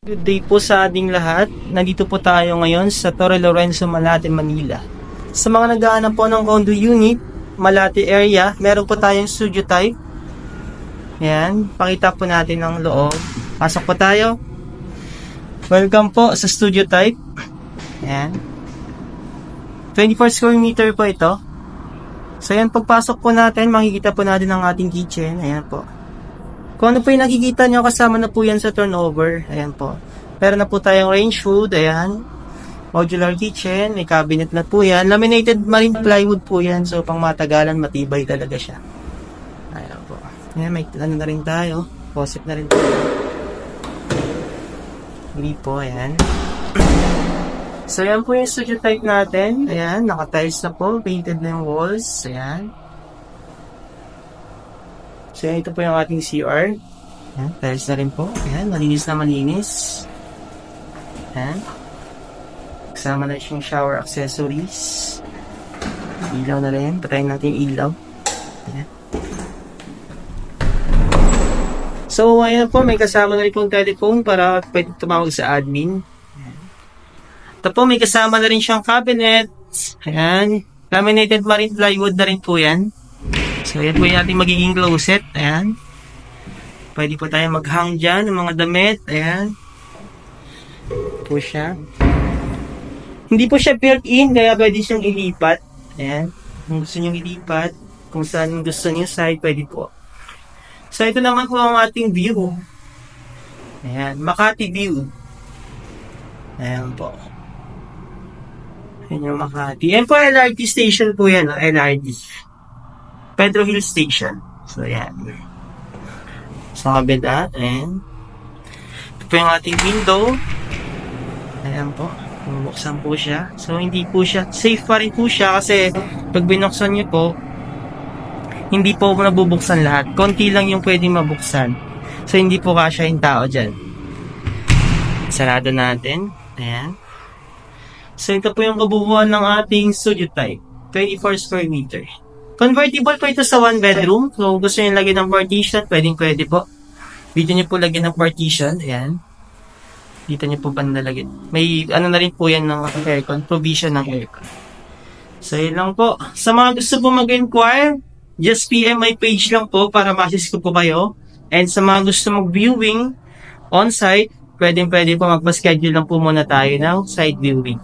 Good day po sa ating lahat. Nandito po tayo ngayon sa Torre Lorenzo, Malate, Manila. Sa mga naghahanap po ng condo unit, Malate area, meron po tayong studio type. Ayan, pakita po natin ang loob. Pasok po tayo. Welcome po sa studio type. Ayan. 24 square meter po ito. So ayan, pagpasok po natin, makikita po natin ang ating kitchen. Ayan po. Kung ano po yung nakikita nyo, kasama na po yan sa turnover. Ayan po. Meron na po tayong range hood. Ayan. Modular kitchen. May cabinet na po yan. Laminated marine plywood po yan. So, pang matagalan, matibay talaga siya. Ayan po. Ayan, may ano na rin tayo. Faucet na rin po. Hindi po. Ayan. So, ayan po yung studio type natin. Ayan. Naka-tiles na po. Painted na yung walls. Ayan. So, ito po yung ating CR. Ayan, tiles na rin po. Ayan, malinis na malinis. Ayan. Kasama na siyang shower accessories. Ilaw na rin. Patayin natin yung ilaw. Ayan. So, ayan po, may kasama na rin pong telephone para pwede tumawag sa admin. Ayan. Ito po, may kasama na rin siyang cabinet. Ayan. Laminated marine plywood na rin po yan. So, yan po yung ating magiging closet. Ayan. Pwede po tayo mag-hang dyan ng mga damit. Ayan. Po siya. Hindi po siya built-in, kaya pwede siyang ilipat. Ayan. Kung gusto nyo ilipat, kung saan gusto nyo side, pwede po. So, ito naman po ang ating view. Ayan. Makati view. Ayan po. Ayan yung Makati. Ayan po, LRT station po yan. LRT. Pedro Hill Station. So, yan. Sa kabila. Ayan. Ito po yung ating window. Ayan po. Bubuksan po siya. So, hindi po siya. Safe pa rin po siya kasi pag binuksan nyo po, hindi po nabubuksan lahat. Konti lang yung pwedeng mabuksan. So, hindi po kasya yung tao dyan. Sarado natin. Ayan. So, ito po yung kabuuan ng ating studio type. 24 square meter. Convertible po ito sa 1 bedroom. So, gusto nyo lagyan ng partition, pwede po. Dito nyo po lagyan ng partition. Ayan. Dito nyo po panlalagyan. May ano na rin po yan ng aircon. Provision ng aircon. So, yun lang po. Sa mga gusto po mag-inquire, just PM my page lang po para ma-assist ko po kayo. And sa mga gusto mag-viewing on-site, pwede po magpa-schedule lang po muna tayo ng site viewing.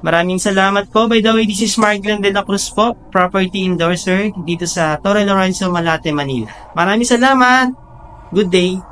Maraming salamat po. By the way, this is Mark Glenn de la Cruz po, property endorser dito sa Torre Lorenzo, Malate, Manila. Maraming salamat. Good day.